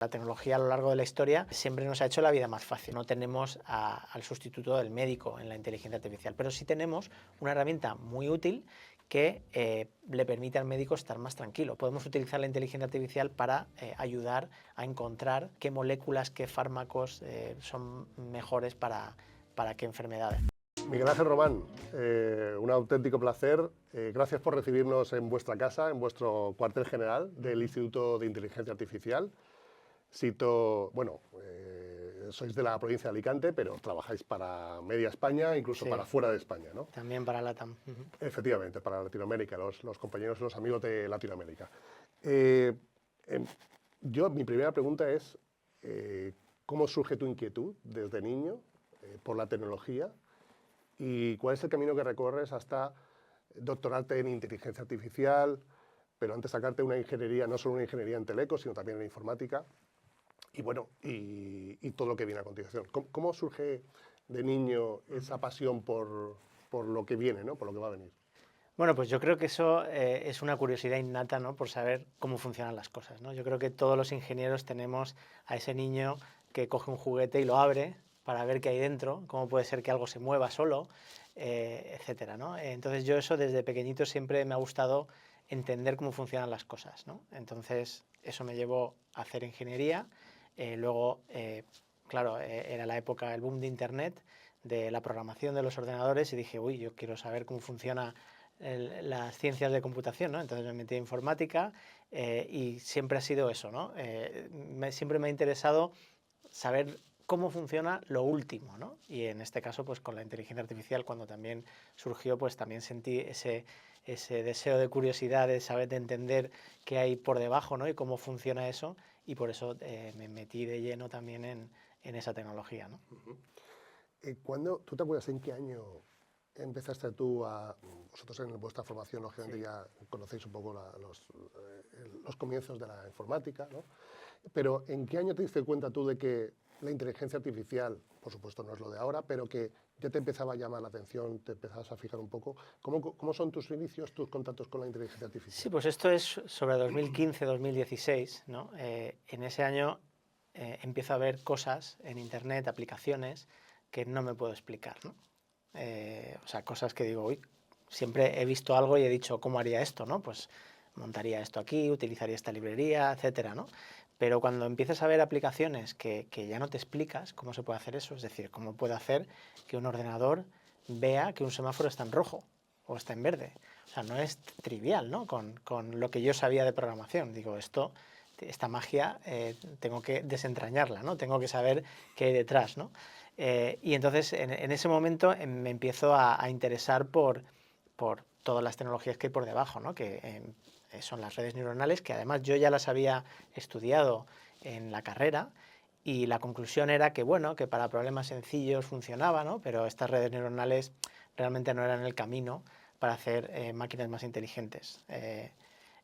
La tecnología a lo largo de la historia siempre nos ha hecho la vida más fácil. No tenemos al sustituto del médico en la inteligencia artificial, pero sí tenemos una herramienta muy útil que le permite al médico estar más tranquilo. Podemos utilizar la inteligencia artificial para ayudar a encontrar qué moléculas, qué fármacos son mejores para qué enfermedades. Miguel Ángel Román, un auténtico placer. Gracias por recibirnos en vuestra casa, en vuestro cuartel general del Instituto de Inteligencia Artificial. Sois de la provincia de Alicante, pero trabajáis para media España, incluso Sí, para fuera de España, ¿no? también para LATAM. Efectivamente, para Latinoamérica, los compañeros y los amigos de Latinoamérica. Mi primera pregunta es, ¿cómo surge tu inquietud desde niño por la tecnología? ¿Y cuál es el camino que recorres hasta doctorarte en inteligencia artificial, pero antes sacarte una ingeniería, no solo una ingeniería en teleco, sino también en informática? Y bueno, y todo lo que viene a continuación. ¿Cómo surge de niño esa pasión por lo que viene, ¿no? Por lo que va a venir? Bueno, pues yo creo que eso es una curiosidad innata, ¿no? Por saber cómo funcionan las cosas, ¿no? Yo creo que todos los ingenieros tenemos a ese niño que coge un juguete y lo abre para ver qué hay dentro, cómo puede ser que algo se mueva solo, etcétera, ¿no? Entonces yo eso desde pequeñito siempre me ha gustado entender cómo funcionan las cosas, ¿no? Entonces eso me llevó a hacer ingeniería, luego, claro, era la época, el boom de Internet, de la programación de los ordenadores y dije, uy, yo quiero saber cómo funciona las ciencias de computación, ¿no? Entonces me metí en informática y siempre ha sido eso, ¿no? Siempre me ha interesado saber cómo funciona lo último, ¿no? Y en este caso, pues con la inteligencia artificial, cuando también surgió, pues también sentí ese deseo de curiosidad, de saber, de entender qué hay por debajo, ¿no? Y cómo funciona eso, y por eso me metí de lleno también en esa tecnología, ¿no? ¿Tú te acuerdas en qué año empezaste tú a... Vosotros en vuestra formación, lógicamente, Sí. ya conocéis un poco los comienzos de la informática, ¿no? Pero ¿en qué año te diste cuenta tú de que la inteligencia artificial, por supuesto no es lo de ahora, pero que ya te empezaba a llamar la atención, te empezabas a fijar un poco? ¿Cómo son tus inicios, tus contactos con la inteligencia Sí, artificial? pues esto es sobre 2015-2016, ¿no? En ese año empiezo a ver cosas en internet, aplicaciones que no me puedo explicar, ¿no? O sea, cosas que digo, uy, siempre he visto algo y he dicho, ¿cómo haría esto, no? Pues montaría esto aquí, utilizaría esta librería, etcétera, ¿no? Pero cuando empiezas a ver aplicaciones que ya no te explicas cómo se puede hacer eso, es decir, cómo puede hacer que un ordenador vea que un semáforo está en rojo o está en verde. O sea, no es trivial, ¿no? Con lo que yo sabía de programación. Digo, esta magia tengo que desentrañarla, ¿no? Tengo que saber qué hay detrás, ¿no? Y entonces en ese momento me empiezo a interesar por todas las tecnologías que hay por debajo, ¿no? Que son las redes neuronales, que además yo ya las había estudiado en la carrera, y la conclusión era que, bueno, que para problemas sencillos funcionaba, ¿no? Pero estas redes neuronales realmente no eran el camino para hacer máquinas más inteligentes.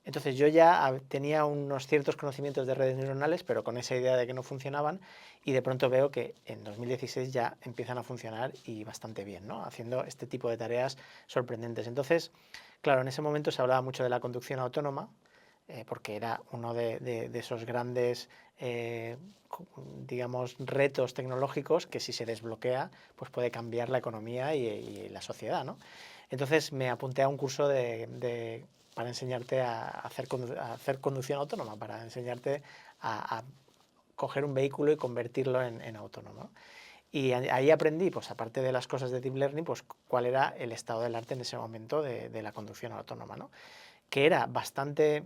Entonces yo ya tenía unos ciertos conocimientos de redes neuronales, pero con esa idea de que no funcionaban, y de pronto veo que en 2016 ya empiezan a funcionar y bastante bien, ¿no? Haciendo este tipo de tareas sorprendentes. Entonces, claro, en ese momento se hablaba mucho de la conducción autónoma, porque era uno de esos grandes, digamos, retos tecnológicos que si se desbloquea, pues puede cambiar la economía y la sociedad, ¿no? Entonces me apunté a un curso para enseñarte a hacer conducción autónoma, para enseñarte a coger un vehículo y convertirlo en autónomo. Y ahí aprendí, pues aparte de las cosas de Deep Learning, pues cuál era el estado del arte en ese momento de la conducción autónoma, ¿no? Que era bastante,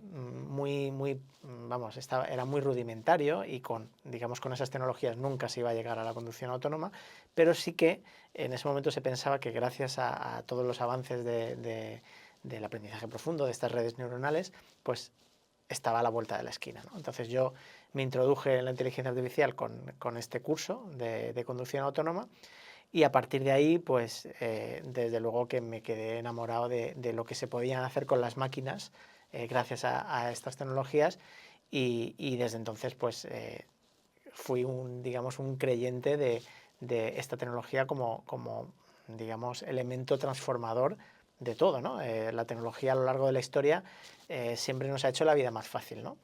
era muy rudimentario, y digamos, con esas tecnologías nunca se iba a llegar a la conducción autónoma, pero sí que en ese momento se pensaba que gracias a todos los avances del aprendizaje profundo, de estas redes neuronales, pues estaba a la vuelta de la esquina, ¿no? Entonces yo me introduje en la inteligencia artificial con este curso de conducción autónoma, y a partir de ahí, pues desde luego que me quedé enamorado de lo que se podían hacer con las máquinas gracias a estas tecnologías, y desde entonces pues fui digamos, un creyente de esta tecnología como digamos, elemento transformador de todo, ¿no? La tecnología a lo largo de la historia siempre nos ha hecho la vida más fácil, ¿no?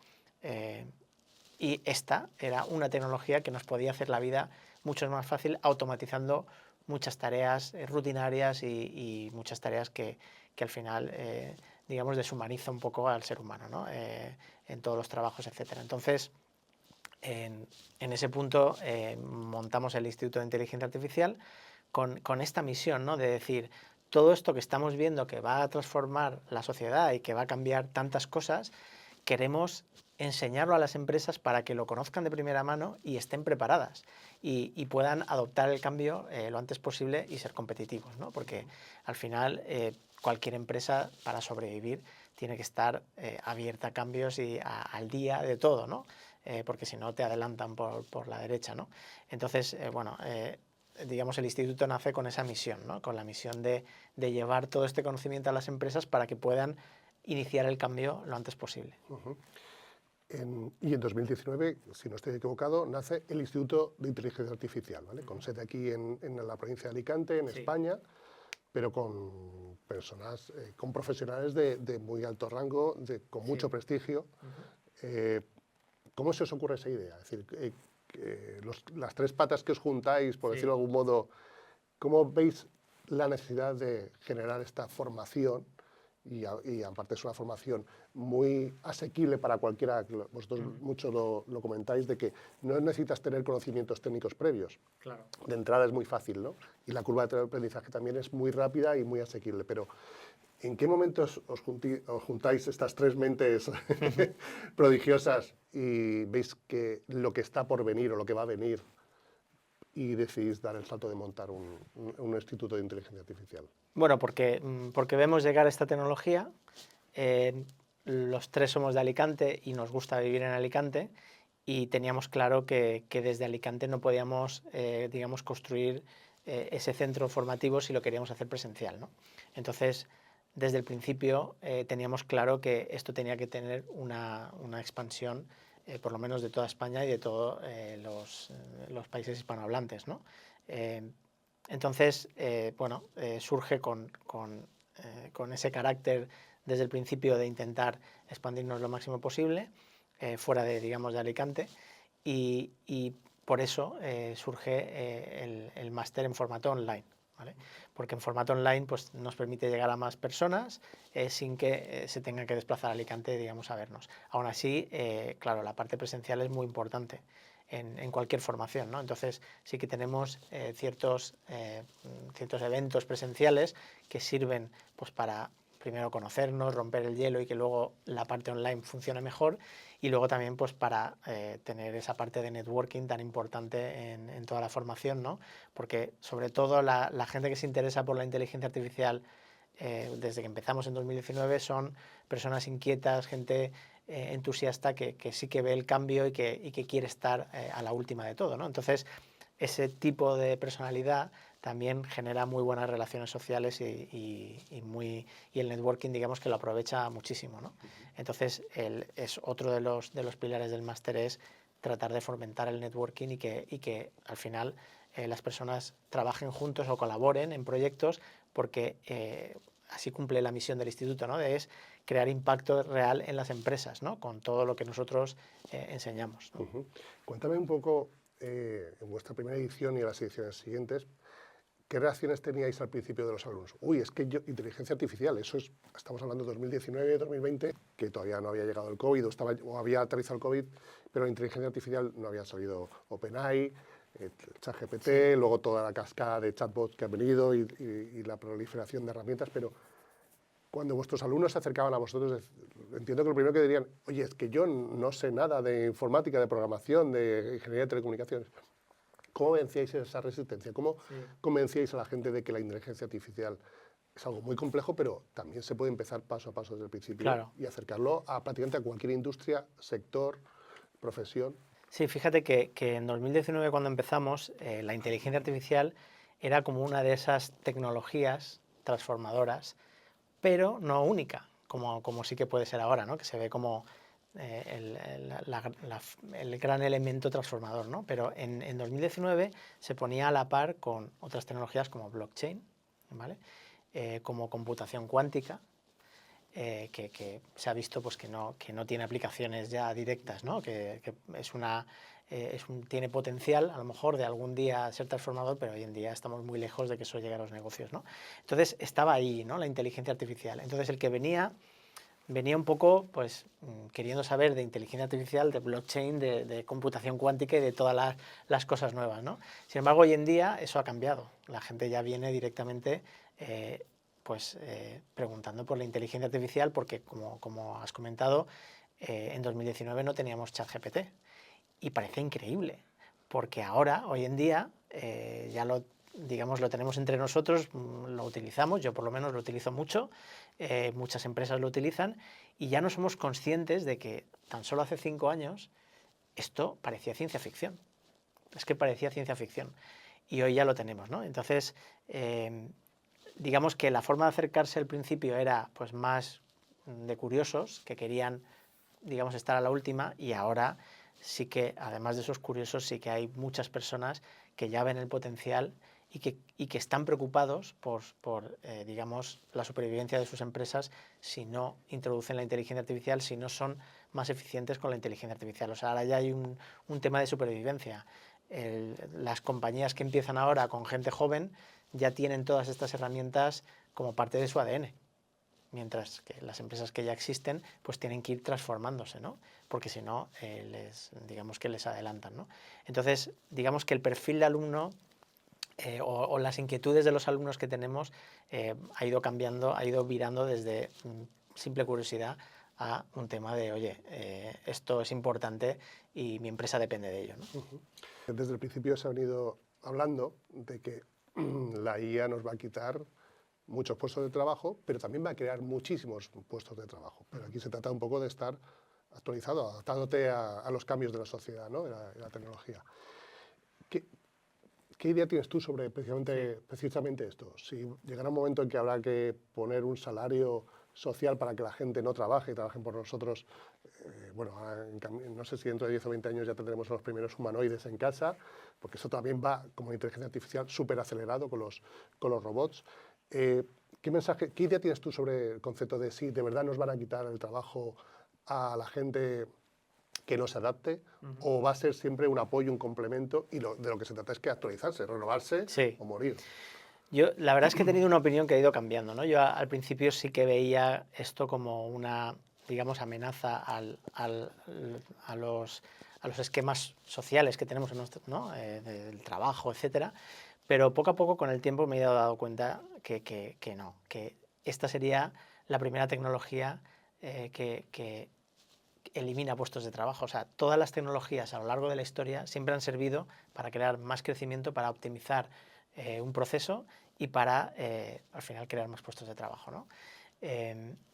Y esta era una tecnología que nos podía hacer la vida mucho más fácil, automatizando muchas tareas rutinarias y muchas tareas que al final, digamos, deshumaniza un poco al ser humano, ¿no? En todos los trabajos, etc. Entonces, en ese punto montamos el Instituto de Inteligencia Artificial con esta misión, ¿no? De decir, todo esto que estamos viendo que va a transformar la sociedad y que va a cambiar tantas cosas, queremos enseñarlo a las empresas para que lo conozcan de primera mano y estén preparadas y puedan adoptar el cambio lo antes posible y ser competitivos, ¿no? Porque al final cualquier empresa para sobrevivir tiene que estar abierta a cambios y al día de todo, ¿no? Porque si no te adelantan por la derecha, ¿no? Entonces, digamos, el instituto nace con esa misión, ¿no? Con la misión de llevar todo este conocimiento a las empresas para que puedan iniciar el cambio lo antes posible. Y en 2019, si no estoy equivocado, nace el Instituto de Inteligencia Artificial, ¿vale? Con sede aquí en la provincia de Alicante, en España, pero con personas, con profesionales de muy alto rango, con mucho prestigio. ¿Cómo se os ocurre esa idea? Es decir, las tres patas que os juntáis, por decirlo de algún modo, ¿cómo veis la necesidad de generar esta formación? Y aparte es una formación muy asequible para cualquiera, vosotros mucho lo comentáis, de que no necesitas tener conocimientos técnicos previos. Claro. De entrada es muy fácil, ¿no? Y la curva de aprendizaje también es muy rápida y muy asequible, pero ¿en qué momentos os juntáis estas tres mentes prodigiosas y veis que lo que está por venir o lo que va a venir y decidís dar el salto de montar un instituto de inteligencia artificial? Bueno, porque vemos llegar esta tecnología, los tres somos de Alicante y nos gusta vivir en Alicante y teníamos claro que desde Alicante no podíamos, digamos, construir ese centro formativo si lo queríamos hacer presencial, ¿no? Entonces, desde el principio teníamos claro que esto tenía que tener una expansión por lo menos de toda España y de todos los países hispanohablantes, ¿no? Entonces, surge con ese carácter desde el principio de intentar expandirnos lo máximo posible, fuera de, digamos, de Alicante, y por eso surge el máster en formato online, ¿vale? Porque en formato online pues, nos permite llegar a más personas sin que se tenga que desplazar a Alicante, digamos, a vernos. Aún así, claro, la parte presencial es muy importante en cualquier formación, ¿no? Entonces sí que tenemos ciertos eventos presenciales que sirven pues, para primero conocernos, romper el hielo y que luego la parte online funcione mejor, y luego también pues, para tener esa parte de networking tan importante en toda la formación, ¿no? Porque sobre todo la gente que se interesa por la inteligencia artificial desde que empezamos en 2019 son personas inquietas, gente entusiasta que sí que ve el cambio y que quiere estar a la última de todo, ¿no? Entonces, ese tipo de personalidad también genera muy buenas relaciones sociales y el networking, digamos, que lo aprovecha muchísimo, ¿no? Entonces, es otro de los pilares del máster, es tratar de fomentar el networking y que al final las personas trabajen juntos o colaboren en proyectos, porque así cumple la misión del instituto, ¿no? Es crear impacto real en las empresas, ¿no? Con todo lo que nosotros enseñamos, ¿no? Cuéntame un poco, en vuestra primera edición y en las ediciones siguientes, ¿qué reacciones teníais al principio de los alumnos? Uy, es que inteligencia artificial, eso es, estamos hablando de 2019, 2020, que todavía no había llegado el COVID o había aterrizado el COVID, pero la inteligencia artificial no había salido OpenAI, ChatGPT, luego toda la cascada de chatbots que han venido y la proliferación de herramientas, pero cuando vuestros alumnos se acercaban a vosotros, entiendo que lo primero que dirían, oye, es que yo no sé nada de informática, de programación, de ingeniería de telecomunicaciones. ¿Cómo vencíais esa resistencia? ¿Cómo convencíais a la gente de que la inteligencia artificial es algo muy complejo, pero también se puede empezar paso a paso desde el principio y acercarlo a prácticamente a cualquier industria, sector, profesión? Sí, fíjate que en 2019 cuando empezamos, la inteligencia artificial era como una de esas tecnologías transformadoras, pero no única, como sí que puede ser ahora, ¿no? Que se ve como el gran elemento transformador, ¿no? Pero en 2019 se ponía a la par con otras tecnologías como blockchain, ¿vale? Como computación cuántica, que se ha visto pues, que no tiene aplicaciones ya directas, ¿no? Que tiene potencial, a lo mejor, de algún día ser transformador, pero hoy en día estamos muy lejos de que eso llegue a los negocios, ¿no? Entonces, estaba ahí, ¿no? La inteligencia artificial. Entonces, el que venía un poco pues, queriendo saber de inteligencia artificial, de blockchain, de computación cuántica y de todas las cosas nuevas, ¿no? Sin embargo, hoy en día eso ha cambiado. La gente ya viene directamente preguntando por la inteligencia artificial porque, como has comentado, en 2019 no teníamos ChatGPT. Y parece increíble, porque ahora, hoy en día, ya lo tenemos entre nosotros, lo utilizamos, yo por lo menos lo utilizo mucho, muchas empresas lo utilizan, y ya no somos conscientes de que tan solo hace 5 años esto parecía ciencia ficción. Es que parecía ciencia ficción. Y hoy ya lo tenemos, ¿no? Entonces, digamos que la forma de acercarse al principio era pues más de curiosos, que querían, digamos, estar a la última, y ahora sí que, además de esos curiosos, sí que hay muchas personas que ya ven el potencial y que están preocupados por digamos, la supervivencia de sus empresas si no introducen la inteligencia artificial, si no son más eficientes con la inteligencia artificial. O sea, ahora ya hay un tema de supervivencia. Las compañías que empiezan ahora con gente joven ya tienen todas estas herramientas como parte de su ADN. Mientras que las empresas que ya existen pues tienen que ir transformándose, ¿no? Porque si no, digamos que les adelantan, ¿no? Entonces, digamos que el perfil de alumno o las inquietudes de los alumnos que tenemos ha ido cambiando, ha ido virando desde simple curiosidad a un tema de, oye, esto es importante y mi empresa depende de ello, ¿no? Desde el principio se ha venido hablando de que la IA nos va a quitar muchos puestos de trabajo, pero también va a crear muchísimos puestos de trabajo. Pero aquí se trata un poco de estar actualizado, adaptándote a los cambios de la sociedad, ¿no? de la tecnología. ¿Qué idea tienes tú sobre precisamente esto? Si llegará un momento en que habrá que poner un salario social para que la gente no trabaje y trabajen por nosotros, no sé si dentro de 10 o 20 años ya tendremos los primeros humanoides en casa, porque eso también va como inteligencia artificial súper acelerado con los robots. ¿Qué idea tienes tú sobre el concepto de si de verdad nos van a quitar el trabajo a la gente que no se adapte, o va a ser siempre un apoyo, un complemento, y de lo que se trata es que actualizarse, renovarse o morir? Yo, la verdad es que he tenido una opinión que ha ido cambiando, ¿no? Yo al principio sí que veía esto como una, digamos, amenaza a los esquemas sociales que tenemos en nuestro, ¿no? Del trabajo, etcétera. Pero poco a poco, con el tiempo, me he dado cuenta que no, que esta sería la primera tecnología que elimina puestos de trabajo. O sea, todas las tecnologías a lo largo de la historia siempre han servido para crear más crecimiento, para optimizar un proceso y para, al final, crear más puestos de trabajo, ¿no?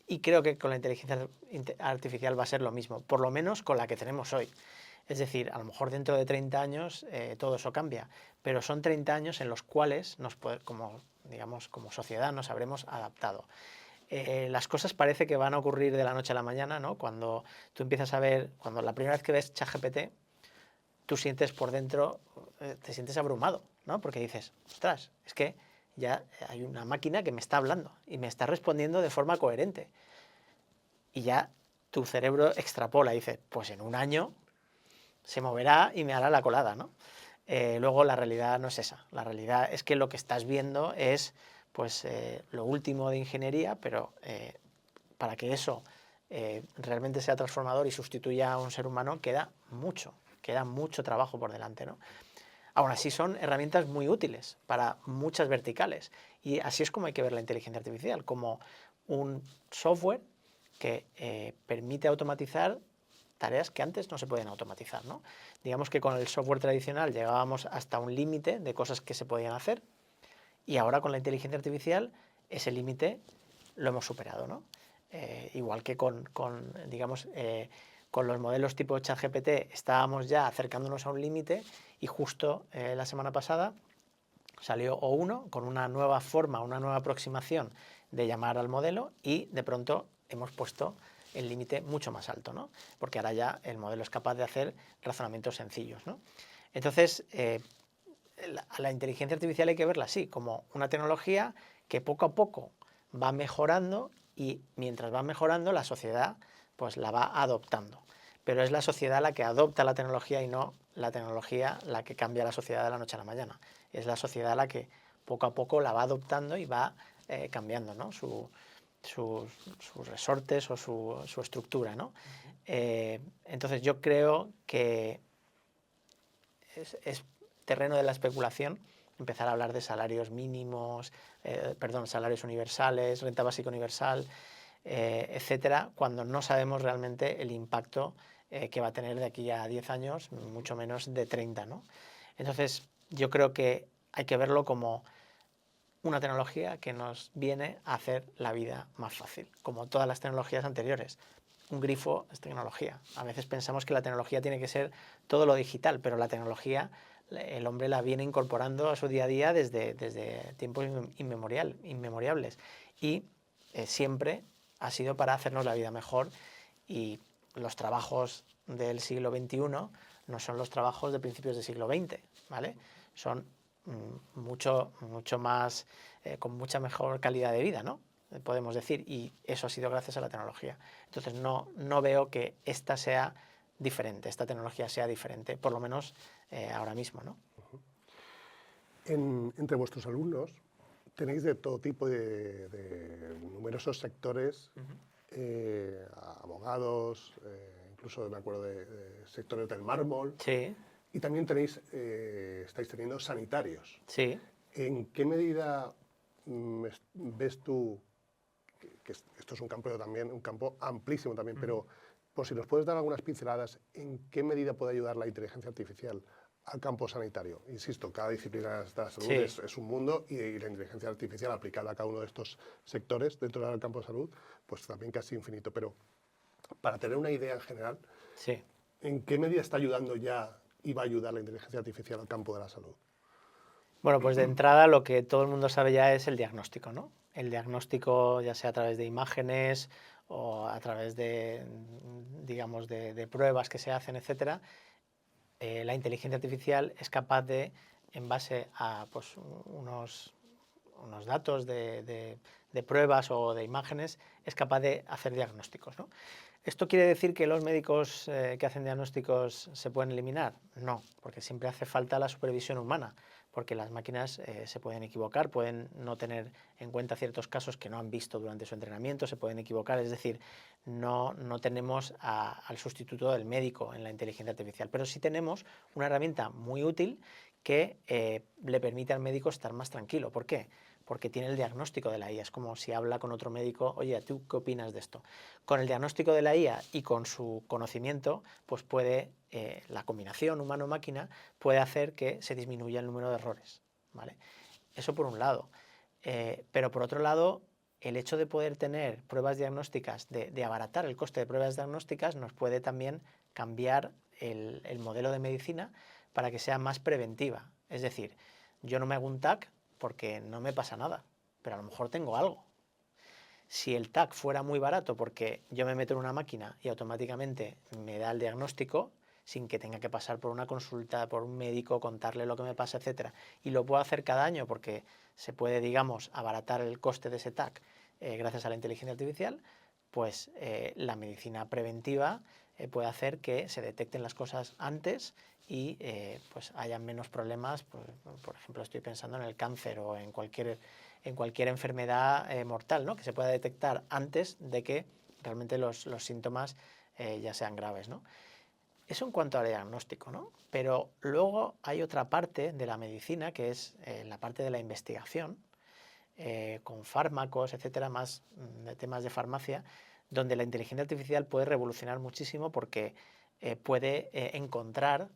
Y creo que con la inteligencia artificial va a ser lo mismo, por lo menos con la que tenemos hoy. Es decir, a lo mejor dentro de 30 años todo eso cambia, pero son 30 años en los cuales, como sociedad, nos habremos adaptado. Las cosas parece que van a ocurrir de la noche a la mañana, ¿no? Cuando tú empiezas a ver, cuando la primera vez que ves ChatGPT, tú sientes por dentro, te sientes abrumado, ¿no? Porque dices, ostras, es que ya hay una máquina que me está hablando y me está respondiendo de forma coherente. Y ya tu cerebro extrapola y dice, pues en un año se moverá y me hará la colada, ¿no? Luego la realidad no es esa. La realidad es que lo que estás viendo es pues lo último de ingeniería, pero para que eso realmente sea transformador y sustituya a un ser humano queda mucho trabajo por delante, ¿no? Aún así son herramientas muy útiles para muchas verticales y así es como hay que ver la inteligencia artificial, como un software que permite automatizar tareas que antes no se podían automatizar, ¿no? Digamos que con el software tradicional llegábamos hasta un límite de cosas que se podían hacer y ahora con la inteligencia artificial ese límite lo hemos superado, ¿no? Igual que con los modelos tipo ChatGPT estábamos ya acercándonos a un límite y justo la semana pasada salió O1 con una nueva forma, una nueva aproximación de llamar al modelo y de pronto hemos puesto el límite mucho más alto, ¿no? Porque ahora ya el modelo es capaz de hacer razonamientos sencillos, ¿no? Entonces, a la inteligencia artificial hay que verla así, como una tecnología que poco a poco va mejorando y mientras va mejorando la sociedad pues la va adoptando. Pero es la sociedad la que adopta la tecnología y no la tecnología la que cambia la sociedad de la noche a la mañana. Es la sociedad la que poco a poco la va adoptando y va cambiando, ¿no? sus resortes o su estructura, ¿no? Entonces yo creo que es terreno de la especulación empezar a hablar de salarios mínimos, salarios universales, renta básica universal, etcétera, cuando no sabemos realmente el impacto que va a tener de aquí a 10 años, mucho menos de 30, ¿no? Entonces, yo creo que hay que verlo como una tecnología que nos viene a hacer la vida más fácil, como todas las tecnologías anteriores. Un grifo es tecnología. A veces pensamos que la tecnología tiene que ser todo lo digital, pero la tecnología el hombre la viene incorporando a su día a día desde tiempos inmemoriales y siempre ha sido para hacernos la vida mejor, y los trabajos del siglo XXI no son los trabajos de principios del siglo XX, ¿vale? Son mucho más, con mucha mejor calidad de vida, ¿no? Podemos decir, y eso ha sido gracias a la tecnología. Entonces no veo que esta sea diferente, esta tecnología sea diferente, por lo menos ahora mismo, ¿no? Entre vuestros alumnos tenéis de todo tipo de numerosos sectores, abogados, incluso me acuerdo de sectores del mármol. Sí. Y también estáis teniendo sanitarios. Sí. ¿En qué medida ves tú que esto es un campo amplísimo también, pero por si nos puedes dar algunas pinceladas, ¿en qué medida puede ayudar la inteligencia artificial al campo sanitario? Insisto, cada disciplina de la salud es un mundo, y la inteligencia artificial aplicada a cada uno de estos sectores dentro del campo de salud, pues también casi infinito. Pero para tener una idea en general, ¿en qué medida está ayudando ya y va a ayudar la inteligencia artificial al campo de la salud? Bueno, pues de entrada lo que todo el mundo sabe ya es el diagnóstico, ¿no? El diagnóstico, ya sea a través de imágenes o a través de, digamos, de pruebas que se hacen, etcétera. La inteligencia artificial es capaz de, en base a pues, unos datos de pruebas o de imágenes, es capaz de hacer diagnósticos, ¿no? ¿Esto quiere decir que los médicos que hacen diagnósticos se pueden eliminar? No, porque siempre hace falta la supervisión humana, porque las máquinas se pueden equivocar, pueden no tener en cuenta ciertos casos que no han visto durante su entrenamiento, se pueden equivocar, es decir, no tenemos al sustituto del médico en la inteligencia artificial, pero sí tenemos una herramienta muy útil que le permite al médico estar más tranquilo. ¿Por qué? Porque tiene el diagnóstico de la IA. Es como si habla con otro médico: oye, ¿tú qué opinas de esto? Con el diagnóstico de la IA y con su conocimiento, pues puede, la combinación humano-máquina puede hacer que se disminuya el número de errores, ¿vale? Eso por un lado. Pero por otro lado, el hecho de poder tener pruebas diagnósticas, de abaratar el coste de pruebas diagnósticas, nos puede también cambiar el modelo de medicina para que sea más preventiva. Es decir, yo no me hago un TAC porque no me pasa nada, pero a lo mejor tengo algo. Si el TAC fuera muy barato porque yo me meto en una máquina y automáticamente me da el diagnóstico, sin que tenga que pasar por una consulta, por un médico, contarle lo que me pasa, etcétera, y lo puedo hacer cada año porque se puede, digamos, abaratar el coste de ese TAC gracias a la inteligencia artificial, pues la medicina preventiva puede hacer que se detecten las cosas antes y pues haya menos problemas. Por ejemplo, estoy pensando en el cáncer o en cualquier enfermedad mortal, ¿no? Que se pueda detectar antes de que realmente los síntomas ya sean graves, ¿no? Eso en cuanto al diagnóstico, ¿no? Pero luego hay otra parte de la medicina que es la parte de la investigación, con fármacos, etcétera, más de temas de farmacia, donde la inteligencia artificial puede revolucionar muchísimo porque puede encontrar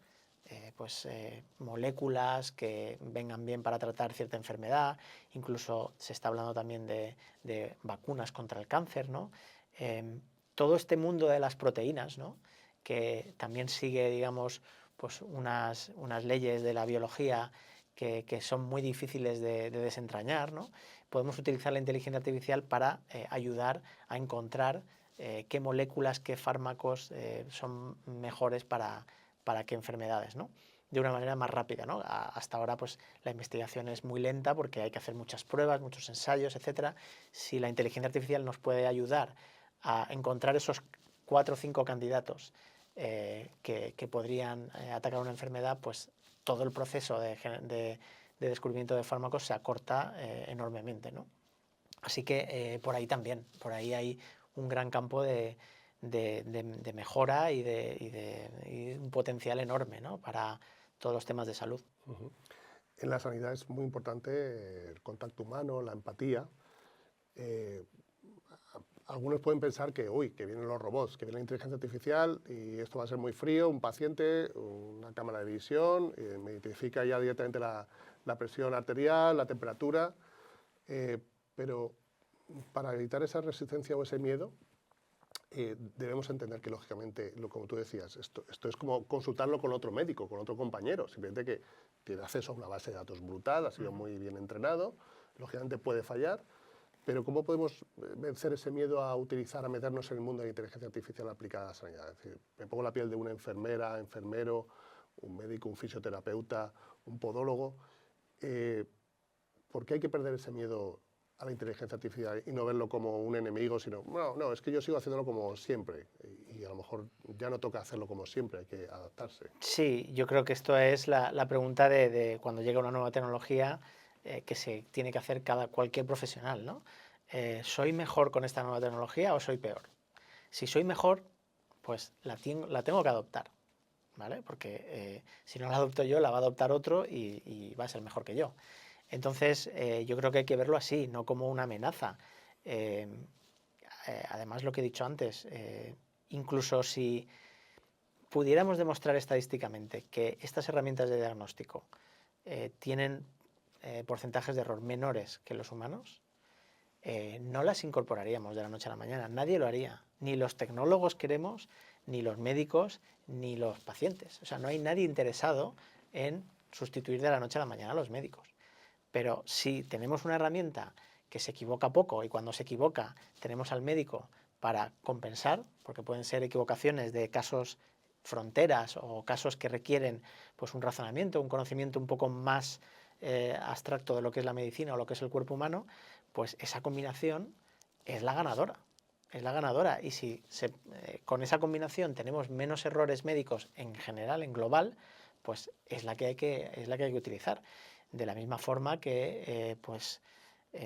moléculas que vengan bien para tratar cierta enfermedad. Incluso se está hablando también de vacunas contra el cáncer, ¿no? Todo este mundo de las proteínas, ¿no? Que también sigue, digamos, pues unas leyes de la biología que son muy difíciles de desentrañar, ¿no? Podemos utilizar la inteligencia artificial para ayudar a encontrar qué moléculas, qué fármacos son mejores para qué enfermedades, ¿no? de una manera más rápida, ¿no? Hasta ahora pues la investigación es muy lenta porque hay que hacer muchas pruebas, muchos ensayos, etcétera. Si la inteligencia artificial nos puede ayudar a encontrar esos 4 o 5 candidatos que podrían atacar una enfermedad, pues todo el proceso de descubrimiento de fármacos se acorta enormemente, ¿no? Así que por ahí también, por ahí hay un gran campo de mejora y un potencial enorme, ¿no? Para todos los temas de salud. En la sanidad es muy importante el contacto humano, la empatía. Algunos pueden pensar que, uy, que vienen los robots, que viene la inteligencia artificial y esto va a ser muy frío, un paciente, una cámara de visión, me identifica ya directamente la presión arterial, la temperatura, pero para evitar esa resistencia o ese miedo, debemos entender que, lógicamente, como tú decías, esto es como consultarlo con otro médico, con otro compañero, simplemente que tiene acceso a una base de datos brutal, ha sido muy bien entrenado, lógicamente puede fallar, pero ¿cómo podemos vencer ese miedo a utilizar, a meternos en el mundo de la inteligencia artificial aplicada a la sanidad? Es decir, me pongo la piel de una enfermera, enfermero, un médico, un fisioterapeuta, un podólogo. ¿Por qué hay que perder ese miedo a la inteligencia artificial y no verlo como un enemigo, sino, no, es que yo sigo haciéndolo como siempre y a lo mejor ya no toca hacerlo como siempre, hay que adaptarse? Sí, yo creo que esto es la pregunta de cuando llega una nueva tecnología que se tiene que hacer cualquier profesional, ¿no? ¿Soy mejor con esta nueva tecnología o soy peor? Si soy mejor, pues la tengo que adoptar, ¿vale? Porque si no la adopto yo, la va a adoptar otro y va a ser mejor que yo. Entonces, yo creo que hay que verlo así, no como una amenaza. Además, lo que he dicho antes, incluso si pudiéramos demostrar estadísticamente que estas herramientas de diagnóstico tienen porcentajes de error menores que los humanos, no las incorporaríamos de la noche a la mañana. Nadie lo haría. Ni los tecnólogos queremos, ni los médicos, ni los pacientes. O sea, no hay nadie interesado en sustituir de la noche a la mañana a los médicos. Pero si tenemos una herramienta que se equivoca poco y cuando se equivoca tenemos al médico para compensar, porque pueden ser equivocaciones de casos fronteras o casos que requieren pues, un razonamiento, un conocimiento un poco más abstracto de lo que es la medicina o lo que es el cuerpo humano, pues esa combinación es la ganadora. Es la ganadora y si con esa combinación tenemos menos errores médicos en general, en global, pues es la que hay que utilizar. De la misma forma que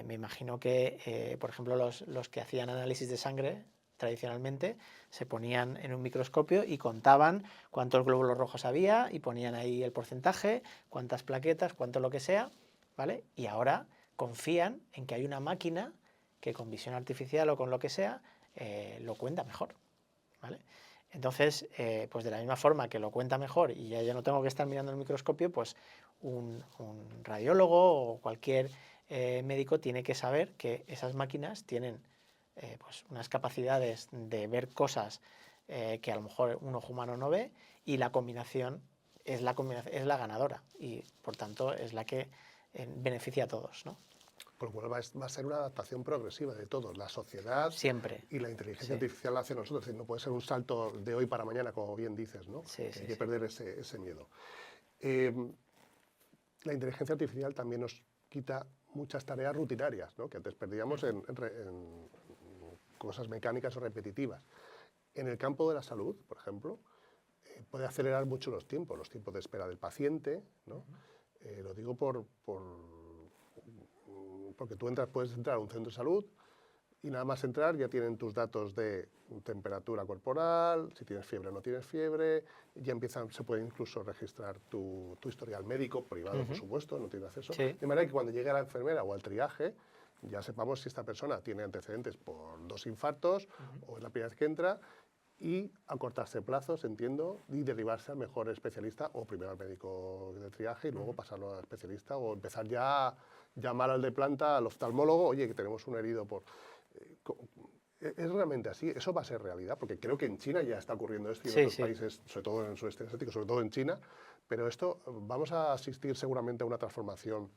me imagino que, por ejemplo, los que hacían análisis de sangre tradicionalmente se ponían en un microscopio y contaban cuántos glóbulos rojos había y ponían ahí el porcentaje, cuántas plaquetas, cuánto lo que sea, ¿vale? Y ahora confían en que hay una máquina que con visión artificial o con lo que sea lo cuenta mejor, ¿vale? Entonces, pues de la misma forma que lo cuenta mejor y ya yo no tengo que estar mirando el microscopio, pues un radiólogo o cualquier médico tiene que saber que esas máquinas tienen pues unas capacidades de ver cosas que a lo mejor un ojo humano no ve y la combinación es la ganadora y por tanto es la que beneficia a todos, ¿no? Por lo cual va a ser una adaptación progresiva de todos, la sociedad Siempre. y la inteligencia Sí. artificial hacia nosotros. Es decir, no puede ser un salto de hoy para mañana, como bien dices, ¿no? Sí, Hay sí, que sí. perder ese miedo. La inteligencia artificial también nos quita muchas tareas rutinarias, ¿no? Que antes perdíamos en cosas mecánicas o repetitivas. En el campo de la salud, por ejemplo, puede acelerar mucho los tiempos de espera del paciente, ¿no? Lo digo porque tú puedes entrar a un centro de salud y nada más entrar ya tienen tus datos de temperatura corporal, si tienes fiebre o no tienes fiebre, ya se puede incluso registrar tu historial médico, privado por supuesto, no tiene acceso. Sí. De manera que cuando llegue a la enfermera o al triaje, ya sepamos si esta persona tiene antecedentes por 2 infartos o es la primera vez que entra, y acortarse plazos, entiendo, y derivarse al mejor especialista o primero al médico de triaje y luego pasarlo al especialista o empezar ya a llamar al de planta, al oftalmólogo, oye, que tenemos un herido por... ¿Es realmente así? ¿Eso va a ser realidad? Porque creo que en China ya está ocurriendo esto y en otros países, sobre todo en el sudeste asiático, sobre todo en China, pero esto vamos a asistir seguramente a una transformación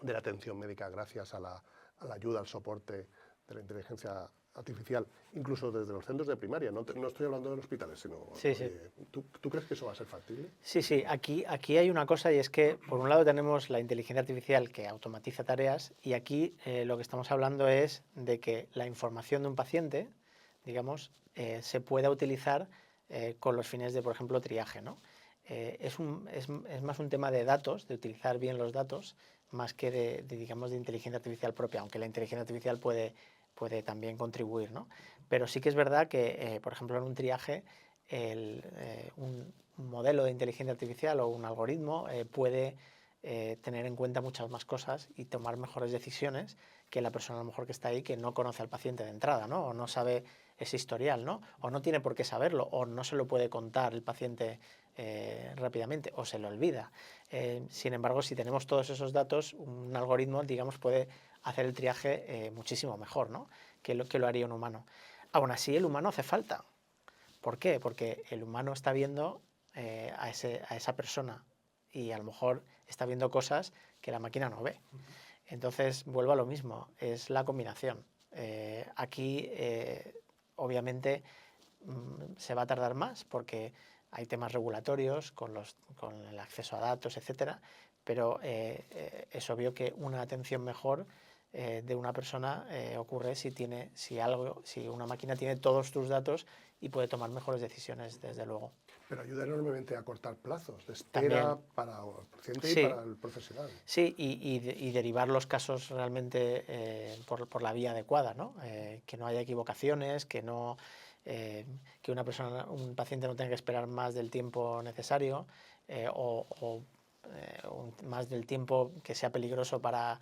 de la atención médica gracias a la ayuda, al soporte de la inteligencia artificial, incluso desde los centros de primaria. No, no estoy hablando de los hospitales, sino... Sí, sí. ¿Tú crees que eso va a ser factible? Sí, sí, aquí hay una cosa y es que por un lado tenemos la inteligencia artificial que automatiza tareas y aquí lo que estamos hablando es de que la información de un paciente, digamos, se pueda utilizar con los fines de, por ejemplo, triaje, ¿no? Es más un tema de datos, de utilizar bien los datos, más que digamos, de inteligencia artificial propia, aunque la inteligencia artificial puede también contribuir, ¿no? Pero sí que es verdad que, por ejemplo, en un triaje, un modelo de inteligencia artificial o un algoritmo puede tener en cuenta muchas más cosas y tomar mejores decisiones que la persona a lo mejor que está ahí que no conoce al paciente de entrada, ¿no? O no sabe ese historial, ¿no? O no tiene por qué saberlo, o no se lo puede contar el paciente rápidamente, o se lo olvida. Sin embargo, si tenemos todos esos datos, un algoritmo, digamos, puede hacer el triaje muchísimo mejor, ¿no? Que lo haría un humano. Aún así, el humano hace falta. ¿Por qué? Porque el humano está viendo a esa persona y a lo mejor está viendo cosas que la máquina no ve. Entonces, vuelvo a lo mismo, es la combinación. Aquí, obviamente, se va a tardar más porque hay temas regulatorios con el acceso a datos, etcétera, pero es obvio que una atención mejor de una persona ocurre si una máquina tiene todos tus datos y puede tomar mejores decisiones, desde luego. Pero ayuda enormemente a cortar plazos de espera También, para el paciente sí, y para el profesional. sí, y derivar los casos realmente por la vía adecuada, ¿no? Que no haya equivocaciones, que un paciente no tenga que esperar más del tiempo necesario o más del tiempo que sea peligroso para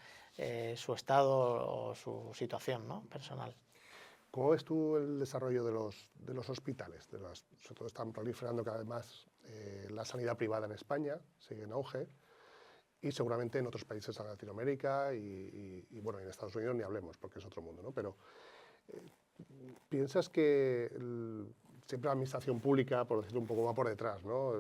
su estado o su situación, ¿no? Personal. ¿Cómo ves tú el desarrollo de los hospitales? Sobre todo están proliferando cada vez más la sanidad privada en España, sigue en auge, y seguramente en otros países de Latinoamérica bueno, en Estados Unidos ni hablemos porque es otro mundo, ¿no? Pero ¿piensas que siempre la administración pública, por decirlo un poco, va por detrás, ¿no?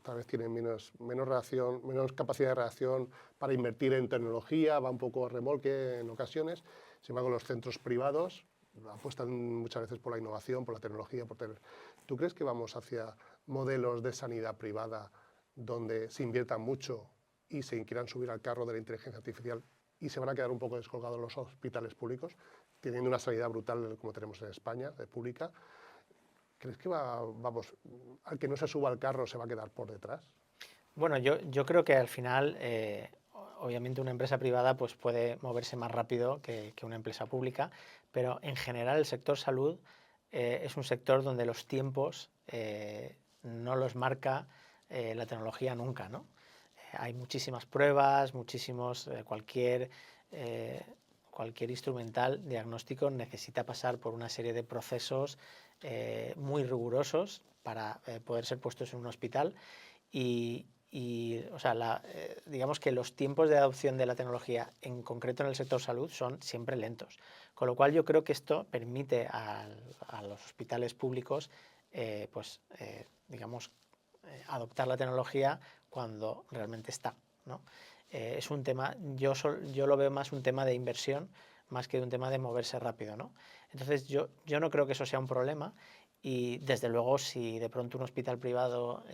Tal vez tiene menos reacción, menos capacidad de reacción para invertir en tecnología, va un poco a remolque en ocasiones. Sin embargo, los centros privados apuestan muchas veces por la innovación, por la tecnología, ¿Tú crees que vamos hacia modelos de sanidad privada donde se invierta mucho y se quieran subir al carro de la inteligencia artificial y se van a quedar un poco descolgados los hospitales públicos, teniendo una sanidad brutal como tenemos en España, de pública? ¿Crees que al que no se suba al carro se va a quedar por detrás? Bueno, yo creo que al final, obviamente una empresa privada pues puede moverse más rápido que una empresa pública, pero en general el sector salud es un sector donde los tiempos no los marca la tecnología nunca, ¿no? Hay muchísimas pruebas, eh, cualquier instrumental diagnóstico necesita pasar por una serie de procesos muy rigurosos para poder ser puestos en un hospital o sea, digamos que los tiempos de adopción de la tecnología, en concreto en el sector salud, son siempre lentos. Con lo cual yo creo que esto permite a los hospitales públicos, digamos, adoptar la tecnología cuando realmente está, ¿no? Es un tema, yo lo veo más un tema de inversión, más que un tema de moverse rápido, ¿no? Entonces yo no creo que eso sea un problema. Y desde luego, si de pronto un hospital privado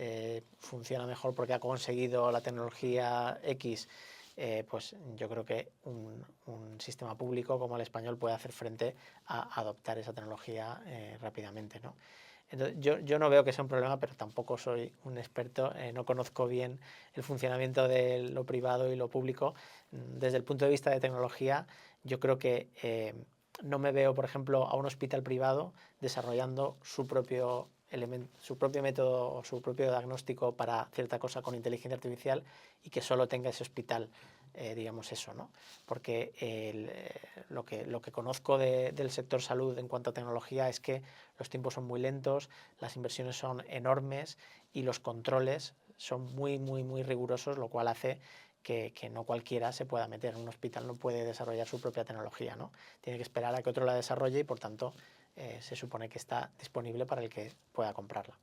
funciona mejor porque ha conseguido la tecnología X, pues yo creo que un sistema público como el español puede hacer frente a adoptar esa tecnología rápidamente, ¿no? Entonces, yo no veo que sea un problema, pero tampoco soy un experto, no conozco bien el funcionamiento de lo privado y lo público. Desde el punto de vista de tecnología, yo creo que no me veo, por ejemplo, a un hospital privado desarrollando su propio método o su propio diagnóstico para cierta cosa con inteligencia artificial y que solo tenga ese hospital, digamos eso, ¿no? Porque lo que conozco del sector salud en cuanto a tecnología es que los tiempos son muy lentos, las inversiones son enormes y los controles son muy, muy, muy rigurosos, lo cual hace que no cualquiera se pueda meter. Un hospital no puede desarrollar su propia tecnología, ¿no? Tiene que esperar a que otro la desarrolle y, por tanto, se supone que está disponible para el que pueda comprarla.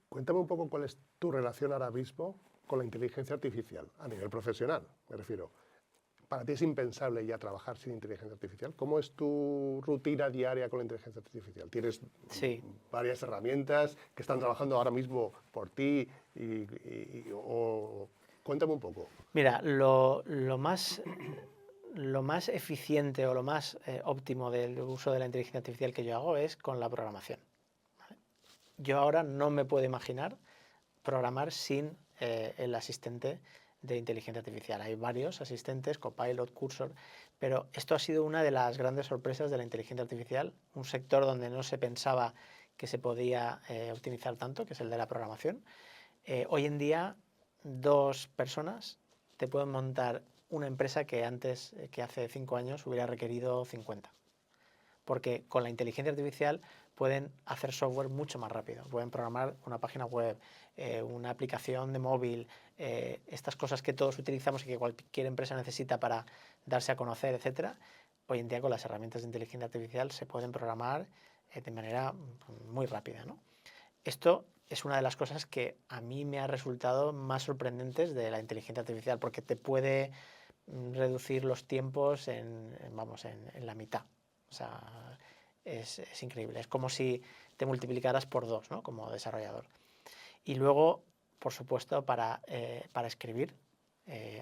Cuéntame un poco cuál es tu relación ahora mismo con la inteligencia artificial, a nivel profesional, me refiero. para ti es impensable ya trabajar sin inteligencia artificial. ¿Cómo es tu rutina diaria con la inteligencia artificial? ¿Tienes Sí. varias herramientas que están trabajando ahora mismo por ti? Cuéntame un poco. Mira, lo más eficiente o lo más óptimo del uso de la inteligencia artificial que yo hago es con la programación. ¿Vale? Yo ahora no me puedo imaginar programar sin el asistente de inteligencia artificial. Hay varios asistentes, Copilot, Cursor, pero esto ha sido una de las grandes sorpresas de la inteligencia artificial, un sector donde no se pensaba que se podía optimizar tanto, que es el de la programación. Hoy en día, 2 personas te pueden montar una empresa que hace 5 años hubiera requerido 50. Porque con la inteligencia artificial pueden hacer software mucho más rápido. Pueden programar una página web, una aplicación de móvil, estas cosas que todos utilizamos y que cualquier empresa necesita para darse a conocer, etc. Hoy en día con las herramientas de inteligencia artificial se pueden programar de manera muy rápida, ¿no? Esto es una de las cosas que a mí me ha resultado más sorprendentes de la inteligencia artificial, porque te puede reducir los tiempos en la mitad. O sea, es increíble. Es como si te multiplicaras por 2, ¿no? Como desarrollador. Y luego, por supuesto, para escribir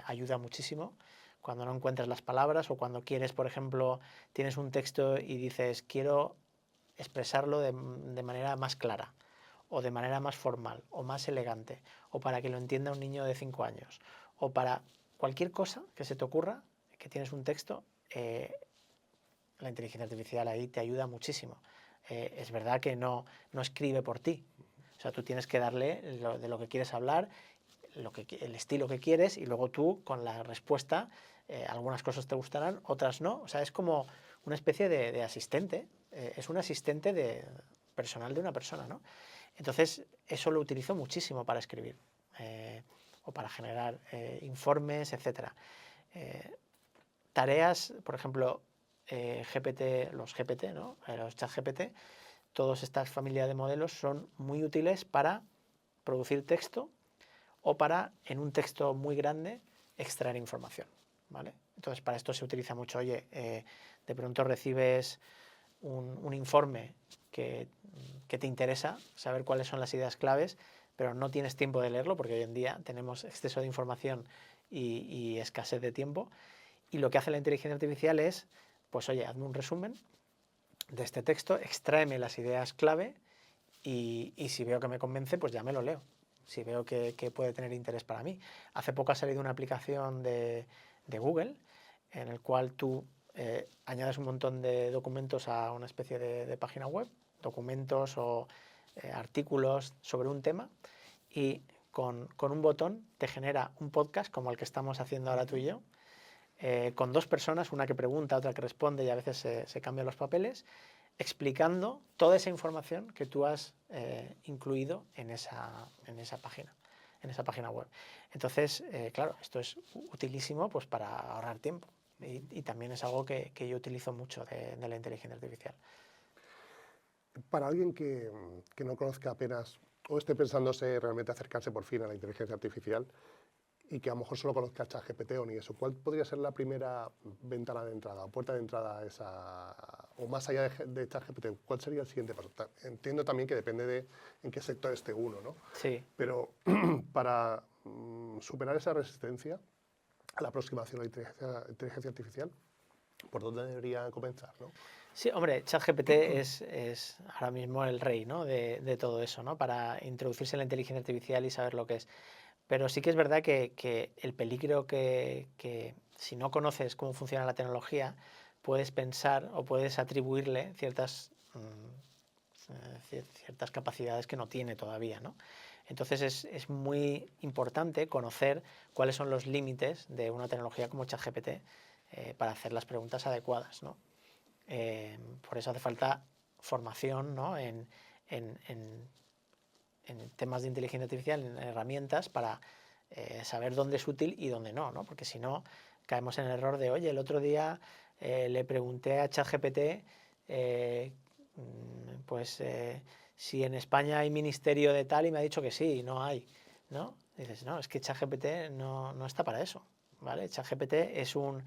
ayuda muchísimo. Cuando no encuentras las palabras o cuando quieres, por ejemplo, tienes un texto y dices, quiero expresarlo de manera más clara, o de manera más formal, o más elegante, o para que lo entienda un niño de 5 años, o para cualquier cosa que se te ocurra, que tienes un texto, la inteligencia artificial ahí te ayuda muchísimo. Es verdad que no escribe por ti. O sea, tú tienes que darle de lo que quieres hablar, el estilo que quieres, y luego tú, con la respuesta, algunas cosas te gustarán, otras no. O sea, es como una especie de asistente. Es un asistente personal de una persona, ¿no? Entonces, eso lo utilizo muchísimo para escribir o para generar informes, etc. Tareas, por ejemplo, los GPT, ¿no? Los ChatGPT, todas estas familias de modelos son muy útiles para producir texto o para, en un texto muy grande, extraer información, ¿vale? Entonces, para esto se utiliza mucho. Oye, de pronto recibes un informe que te interesa, saber cuáles son las ideas claves, pero no tienes tiempo de leerlo porque hoy en día tenemos exceso de información y escasez de tiempo. Y lo que hace la inteligencia artificial es, pues oye, hazme un resumen de este texto, extráeme las ideas clave y si veo que me convence, pues ya me lo leo. Si veo que puede tener interés para mí. Hace poco ha salido una aplicación de Google en el cual tú añades un montón de documentos a una especie de página web, documentos o artículos sobre un tema, y con un botón te genera un podcast como el que estamos haciendo ahora tú y yo, con 2 personas, una que pregunta, otra que responde, y a veces se cambian los papeles, explicando toda esa información que tú has incluido en esa página web. Entonces, claro, esto es utilísimo pues, para ahorrar tiempo y también es algo que yo utilizo mucho de la inteligencia artificial. Para alguien que no conozca apenas o esté pensándose realmente acercarse por fin a la inteligencia artificial y que a lo mejor solo conozca ChatGPT o ni eso, ¿cuál podría ser la primera ventana de entrada o puerta de entrada a esa, o más allá de ChatGPT, cuál sería el siguiente paso? Entiendo también que depende de en qué sector esté uno, ¿no? Sí. Pero para superar esa resistencia a la aproximación a la inteligencia artificial, ¿por dónde debería comenzar, no? Sí, hombre, ChatGPT es ahora mismo el rey, ¿no? de todo eso, ¿no? Para introducirse en la inteligencia artificial y saber lo que es. Pero sí que es verdad que el peligro que si no conoces cómo funciona la tecnología, puedes pensar o puedes atribuirle ciertas capacidades que no tiene todavía, ¿no? Entonces es muy importante conocer cuáles son los límites de una tecnología como ChatGPT para hacer las preguntas adecuadas, ¿no? Por eso hace falta formación, ¿no? en temas de inteligencia artificial, en herramientas para saber dónde es útil y dónde no, ¿no? Porque si no, caemos en el error de, oye, el otro día le pregunté a ChatGPT si en España hay ministerio de tal y me ha dicho que sí, no hay, ¿no? Y dices, no, es que ChatGPT no está para eso. ¿vale? ChatGPT es un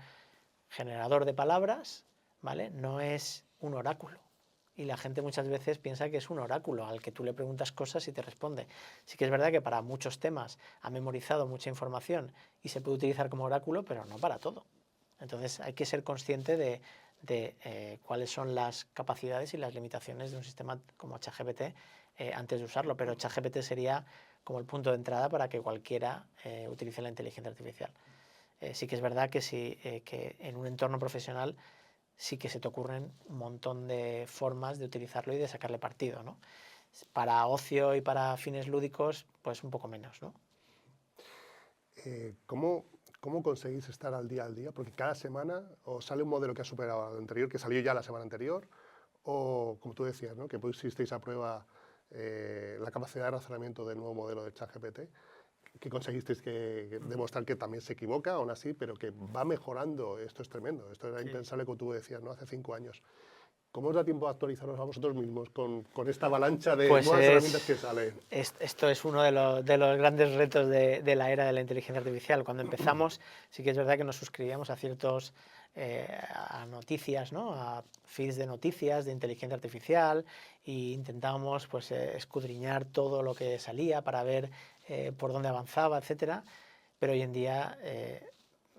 generador de palabras, ¿vale? No es un oráculo. Y la gente muchas veces piensa que es un oráculo al que tú le preguntas cosas y te responde. Sí que es verdad que para muchos temas ha memorizado mucha información y se puede utilizar como oráculo, pero no para todo. Entonces hay que ser consciente de cuáles son las capacidades y las limitaciones de un sistema como ChatGPT antes de usarlo, pero ChatGPT sería como el punto de entrada para que cualquiera utilice la inteligencia artificial. Sí que es verdad que, que en un entorno profesional sí que se te ocurren un montón de formas de utilizarlo y de sacarle partido, ¿no? Para ocio y para fines lúdicos, pues un poco menos, ¿no? ¿Cómo conseguís estar al día? Porque cada semana os sale un modelo que ha superado al anterior, que salió ya la semana anterior, o como tú decías, ¿no? Que pusisteis a prueba la capacidad de razonamiento del nuevo modelo de ChatGPT, que conseguisteis demostrar que también se equivoca, aún así, pero que va mejorando. Esto es tremendo. Esto era impensable, como tú decías, ¿no? Hace 5 años. ¿Cómo os da tiempo a actualizaros a vosotros mismos con esta avalancha de Pues nuevas herramientas que salen? Esto es uno de los grandes retos de la era de la inteligencia artificial. Cuando empezamos, sí que es verdad que nos suscribíamos a ciertos a noticias, ¿no? A feeds de noticias de inteligencia artificial e intentábamos pues, escudriñar todo lo que salía para ver por dónde avanzaba, etcétera. Pero hoy en día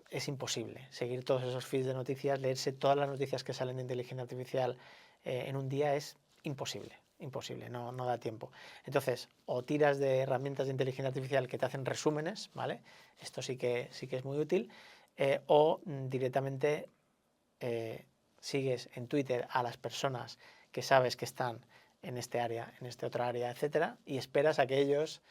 es imposible seguir todos esos feeds de noticias, leerse todas las noticias que salen de inteligencia artificial en un día es imposible. Imposible, no da tiempo. Entonces, o tiras de herramientas de inteligencia artificial que te hacen resúmenes, ¿vale? Esto sí que es muy útil, o directamente sigues en Twitter a las personas que sabes que están en este área, en este otra área, etcétera, y esperas a que ellos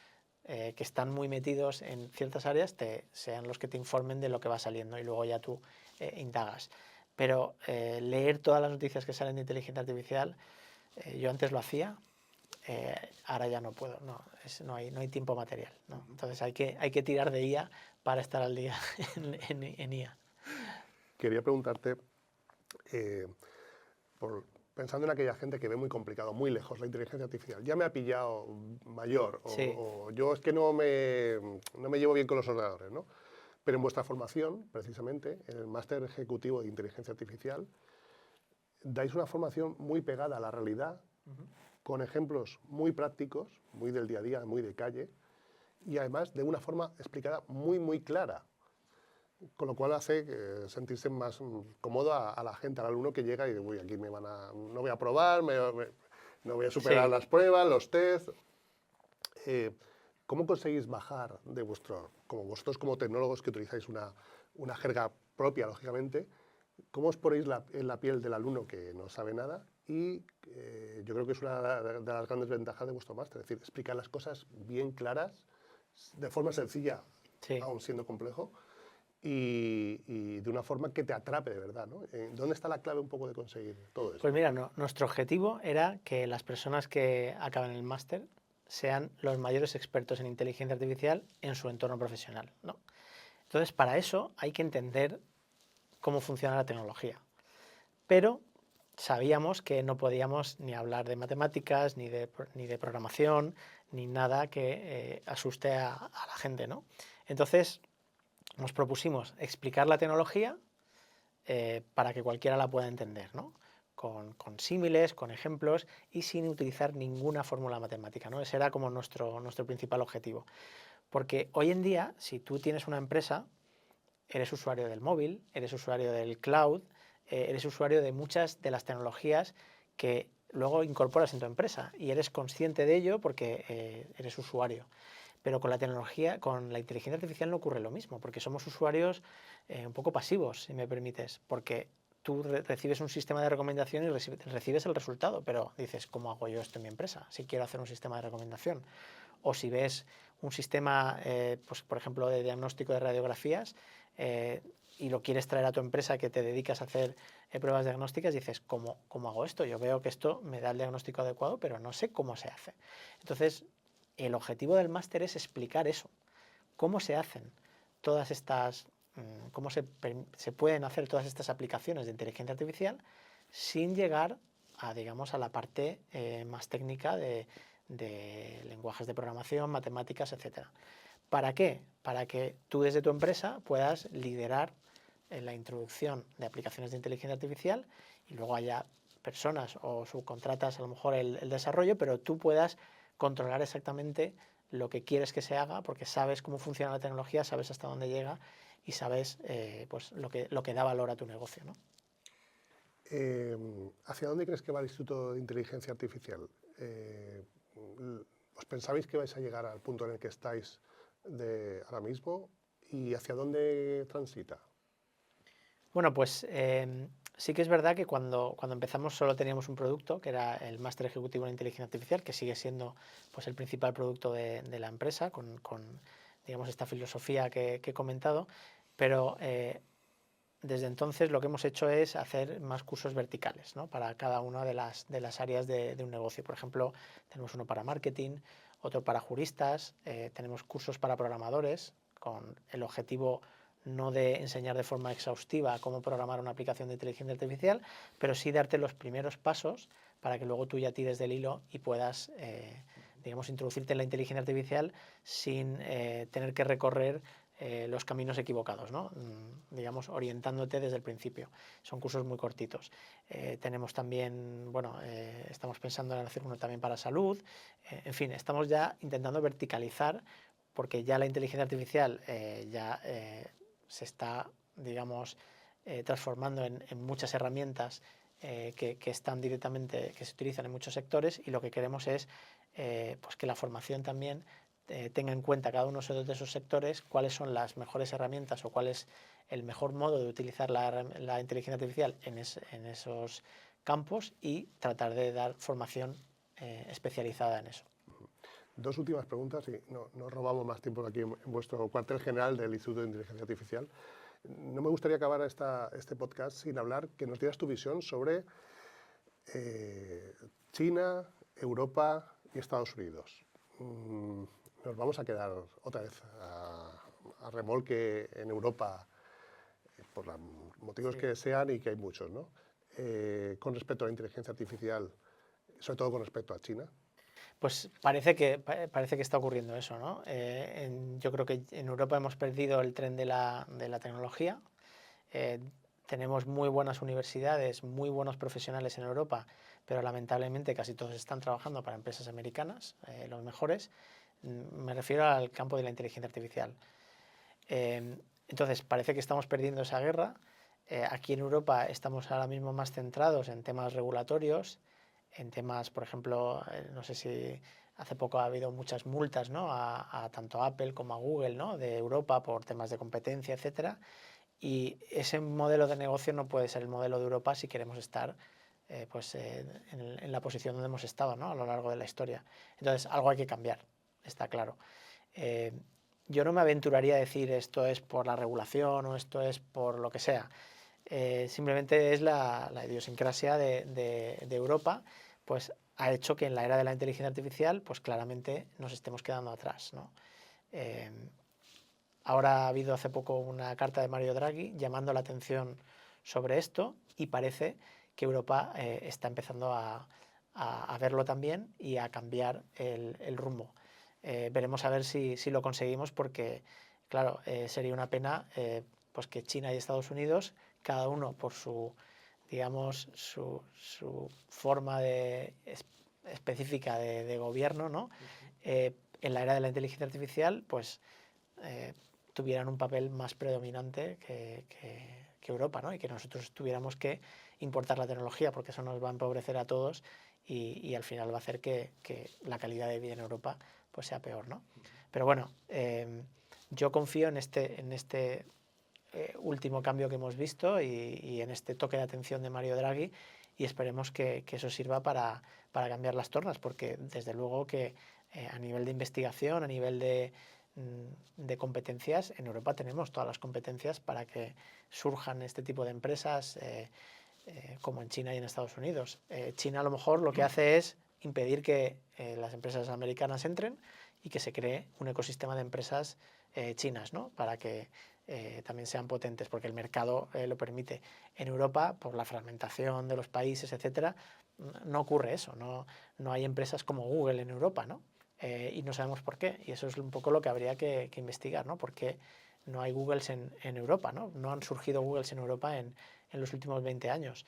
que están muy metidos en ciertas áreas sean los que te informen de lo que va saliendo y luego ya tú indagas. Pero leer todas las noticias que salen de inteligencia artificial, yo antes lo hacía, ahora ya no puedo, no hay tiempo material, ¿no? Entonces hay que tirar de IA para estar al día en IA. Quería preguntarte, pensando en aquella gente que ve muy complicado, muy lejos la inteligencia artificial, ya me ha pillado mayor, Sí. o yo es que no me llevo bien con los ordenadores, ¿no? Pero en vuestra formación, precisamente, en el máster ejecutivo de inteligencia artificial, dais una formación muy pegada a la realidad, con ejemplos muy prácticos, muy del día a día, muy de calle, y además de una forma explicada muy clara. Con lo cual hace sentirse más cómodo a la gente, al alumno que llega y dice, uy, aquí no voy a probar, no voy a superar Sí. las pruebas, los test. ¿Cómo conseguís bajar de como vosotros como tecnólogos que utilizáis una jerga propia, lógicamente, cómo os ponéis en la piel del alumno que no sabe nada? Y yo creo que es una de las grandes ventajas de vuestro máster, es decir, explicar las cosas bien claras, de forma sencilla, Sí. aún siendo complejo, y de una forma que te atrape de verdad, ¿no? ¿Dónde está la clave un poco de conseguir todo esto? Pues mira, nuestro objetivo era que las personas que acaban el máster sean los mayores expertos en inteligencia artificial en su entorno profesional, ¿no? Entonces, para eso hay que entender cómo funciona la tecnología. Pero sabíamos que no podíamos ni hablar de matemáticas, ni de programación, ni nada que asuste a la gente, ¿no? Entonces, nos propusimos explicar la tecnología para que cualquiera la pueda entender, ¿no? Con símiles, con ejemplos y sin utilizar ninguna fórmula matemática, ¿no? Ese era como nuestro principal objetivo. Porque hoy en día, si tú tienes una empresa, eres usuario del móvil, eres usuario del cloud, eres usuario de muchas de las tecnologías que luego incorporas en tu empresa y eres consciente de ello porque eres usuario. Pero con la tecnología, con la inteligencia artificial no ocurre lo mismo, porque somos usuarios un poco pasivos, si me permites, porque tú recibes un sistema de recomendación y recibes el resultado, pero dices, ¿cómo hago yo esto en mi empresa? Si quiero hacer un sistema de recomendación. O si ves un sistema, pues, por ejemplo, de diagnóstico de radiografías y lo quieres traer a tu empresa que te dedicas a hacer pruebas diagnósticas, dices, ¿cómo hago esto? Yo veo que esto me da el diagnóstico adecuado, pero no sé cómo se hace. Entonces, el objetivo del máster es explicar eso, cómo se hacen todas estas, cómo se pueden hacer todas estas aplicaciones de inteligencia artificial sin llegar a, digamos, a la parte más técnica de lenguajes de programación, matemáticas, etc. ¿Para qué? Para que tú desde tu empresa puedas liderar en la introducción de aplicaciones de inteligencia artificial y luego haya personas o subcontratas a lo mejor el desarrollo, pero tú puedas controlar exactamente lo que quieres que se haga porque sabes cómo funciona la tecnología, sabes hasta dónde llega y sabes pues lo que da valor a tu negocio, ¿no? ¿Hacia dónde crees que va el Instituto de Inteligencia Artificial? ¿Os pensabais que vais a llegar al punto en el que estáis ahora mismo? ¿Y hacia dónde transita? Bueno, pues sí que es verdad que cuando empezamos solo teníamos un producto, que era el máster ejecutivo en inteligencia artificial, que sigue siendo pues, el principal producto de la empresa, con digamos, esta filosofía que he comentado, pero desde entonces lo que hemos hecho es hacer más cursos verticales, ¿no? Para cada una de las áreas de un negocio. Por ejemplo, tenemos uno para marketing, otro para juristas, tenemos cursos para programadores, con el objetivo no de enseñar de forma exhaustiva cómo programar una aplicación de inteligencia artificial, pero sí darte los primeros pasos para que luego tú ya tires del hilo y puedas, digamos, introducirte en la inteligencia artificial sin tener que recorrer los caminos equivocados, ¿no? Digamos, orientándote desde el principio. Son cursos muy cortitos. Tenemos también, bueno, estamos pensando en hacer uno también para salud. En fin, estamos ya intentando verticalizar porque ya la inteligencia artificial se está, digamos, transformando en muchas herramientas que están directamente, que se utilizan en muchos sectores y lo que queremos es pues que la formación también tenga en cuenta cada uno de esos sectores cuáles son las mejores herramientas o cuál es el mejor modo de utilizar la inteligencia artificial en esos campos y tratar de dar formación especializada en eso. Dos últimas preguntas y no robamos más tiempo aquí en vuestro cuartel general del Instituto de Inteligencia Artificial. No me gustaría acabar este podcast sin hablar, que nos dieras tu visión sobre China, Europa y Estados Unidos. Nos vamos a quedar otra vez a remolque en Europa por los motivos que sean y que hay muchos, ¿no? Con respecto a la inteligencia artificial, sobre todo con respecto a China. Pues parece que está ocurriendo eso, ¿no? Yo creo que en Europa hemos perdido el tren de la tecnología. Tenemos muy buenas universidades, muy buenos profesionales en Europa, pero lamentablemente casi todos están trabajando para empresas americanas, los mejores. Me refiero al campo de la inteligencia artificial. Entonces, parece que estamos perdiendo esa guerra. Aquí en Europa estamos ahora mismo más centrados en temas regulatorios, en temas, por ejemplo, no sé si hace poco ha habido muchas multas, ¿no? a tanto a Apple como a Google, ¿no? De Europa por temas de competencia, etcétera. Y ese modelo de negocio no puede ser el modelo de Europa si queremos estar en la posición donde hemos estado, ¿no? A lo largo de la historia. Entonces, algo hay que cambiar, está claro. Yo no me aventuraría a decir esto es por la regulación o esto es por lo que sea. Simplemente es la idiosincrasia de Europa, pues ha hecho que en la era de la inteligencia artificial, pues claramente nos estemos quedando atrás, ¿no? Ahora ha habido hace poco una carta de Mario Draghi llamando la atención sobre esto y parece que Europa está empezando a verlo también y a cambiar el rumbo. Veremos a ver si lo conseguimos porque, claro, sería una pena pues que China y Estados Unidos, cada uno por su, digamos, su forma específica de gobierno, ¿no? En la era de la inteligencia artificial, pues tuvieran un papel más predominante que Europa, ¿no? Y que nosotros tuviéramos que importar la tecnología porque eso nos va a empobrecer a todos y al final va a hacer que la calidad de vida en Europa pues sea peor, ¿no? Pero bueno, yo confío en este último cambio que hemos visto y en este toque de atención de Mario Draghi y esperemos que eso sirva para cambiar las tornas porque desde luego que a nivel de investigación, a nivel de competencias, en Europa tenemos todas las competencias para que surjan este tipo de empresas como en China y en Estados Unidos. China a lo mejor lo que hace es impedir que las empresas americanas entren y que se cree un ecosistema de empresas chinas, ¿no? Para que también sean potentes, porque el mercado lo permite. En Europa, por la fragmentación de los países, etcétera, no ocurre eso, no hay empresas como Google en Europa, ¿no? y no sabemos por qué. Y eso es un poco lo que habría que investigar, ¿no? ¿Por qué no hay Googles en Europa, ¿no? No han surgido Googles en Europa en los últimos 20 años.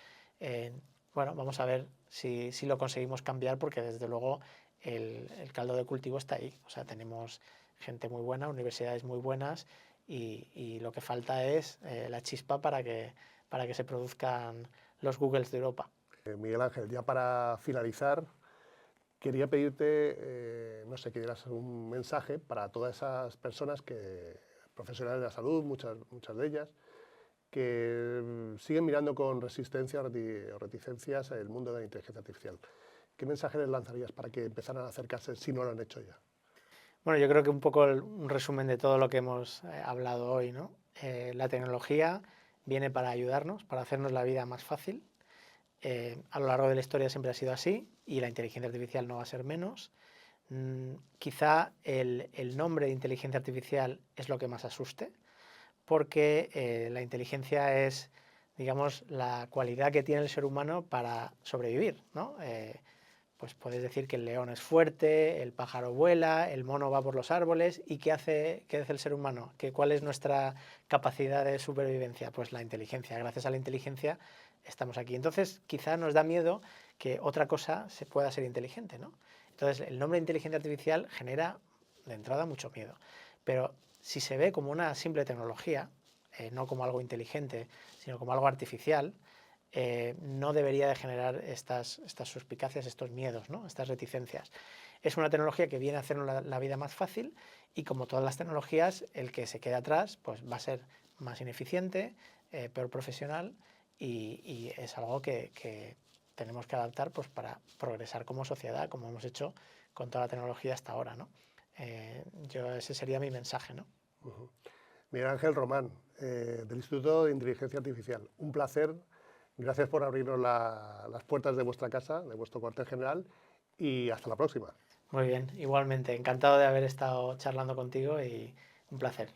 Bueno, vamos a ver si lo conseguimos cambiar, porque desde luego el caldo de cultivo está ahí. O sea, tenemos gente muy buena, universidades muy buenas, y lo que falta es la chispa para que se produzcan los Googles de Europa. Miguel Ángel, ya para finalizar, quería pedirte, no sé, que dieras un mensaje para todas esas personas profesionales de la salud, muchas de ellas, que siguen mirando con resistencia o reticencias el mundo de la inteligencia artificial. ¿Qué mensaje les lanzarías para que empezaran a acercarse si no lo han hecho ya? Bueno, yo creo que un poco un resumen de todo lo que hemos hablado hoy, ¿no? La tecnología viene para ayudarnos, para hacernos la vida más fácil. A lo largo de la historia siempre ha sido así, y la inteligencia artificial no va a ser menos. Quizá el nombre de inteligencia artificial es lo que más asuste, porque la inteligencia es, digamos, la cualidad que tiene el ser humano para sobrevivir, ¿no? Pues puedes decir que el león es fuerte, el pájaro vuela, el mono va por los árboles. ¿Y qué hace el ser humano? ¿Cuál es nuestra capacidad de supervivencia? Pues la inteligencia. Gracias a la inteligencia estamos aquí. Entonces, quizá nos da miedo que otra cosa se pueda ser inteligente, ¿no? Entonces, el nombre de inteligencia artificial genera de entrada mucho miedo. Pero si se ve como una simple tecnología, no como algo inteligente, sino como algo artificial, no debería de generar estas suspicacias, estos miedos, ¿no? Estas reticencias. Es una tecnología que viene a hacernos la vida más fácil, y como todas las tecnologías, el que se quede atrás pues va a ser más ineficiente, peor profesional, y es algo que tenemos que adaptar pues para progresar como sociedad, como hemos hecho con toda la tecnología hasta ahora, ¿no? Ese sería mi mensaje, ¿no? Miguel Ángel Román, del Instituto de Inteligencia Artificial. Un placer. Gracias por abrirnos las puertas de vuestra casa, de vuestro cuartel general, y hasta la próxima. Muy bien, igualmente. Encantado de haber estado charlando contigo, y un placer.